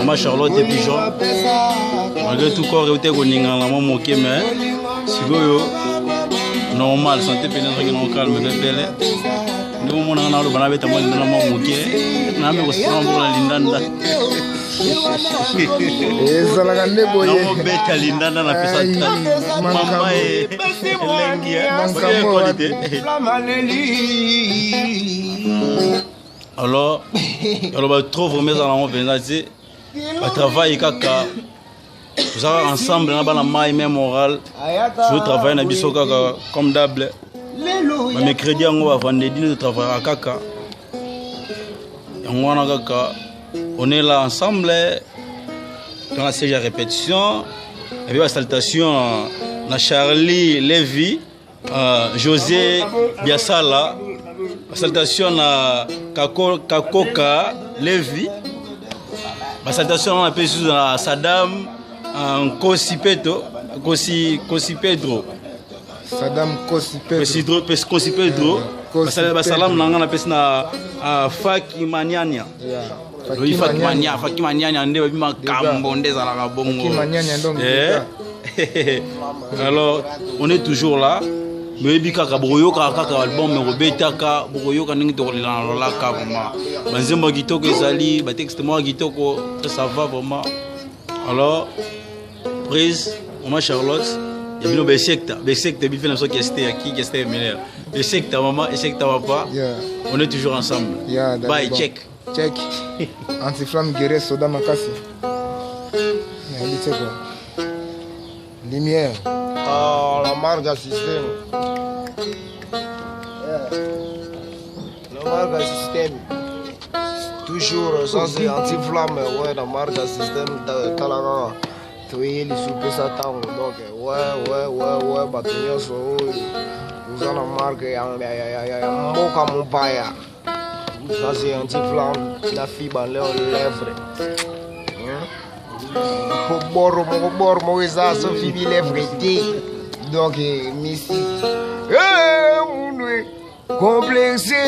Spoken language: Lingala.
Maman Charlotte et Pigeon. Malgré tout corps et au ninga la maman moqué mais si vous normal santé pénétrée qui n'ont calme mais belle. Nous mon ana le banabe tamal na maman moqué. Na me ko sango la lindanda. Ezala kande boye. Na mo beta lindanda na pesa mama e lengia. Bonne qualité. Alors va trop vraiment dans mon venage va travailler kaka vous avez ensemble na bana mai même moral je travaille na biso kaka comme d'hab mais mercredi on va vendredi nous travailler kaka on a kaka on est là ensemble dans la série de répétition et puis la salutation na Charlie Lévy José Biasala. Salutation à Kakoka Lévy. Salutation à Saddam Kosi Pedro. Saddam Kosi Pedro. Salam nanga na Faki Maniania. Faki Maniania nde bima kambo ndeza la bongo. Alors on est toujours là. Mais bika boyoka kaka album mais robetaka boyoka ningi to la ka vraiment banzemba kitoko ezali ba texte moi kitoko ça va vraiment alors prise maman Charlotte et bino be secta bi fait so qui était meilleur be secta maman et secta papa on est toujours ensemble bye check anti-flamme guerre soda makasi lumière. La marque système. La marque système. Toujours sans anti-flamme, ouais, la marque système de Talaga. Tu es les soupes Satan. Donc, ouais, bâtonnier sur vous en la marque, un mot comme mon paya. Ça, c'est anti-flamme, la fibre en lèvres. Bor ça se finit les vérités donc Messi complexé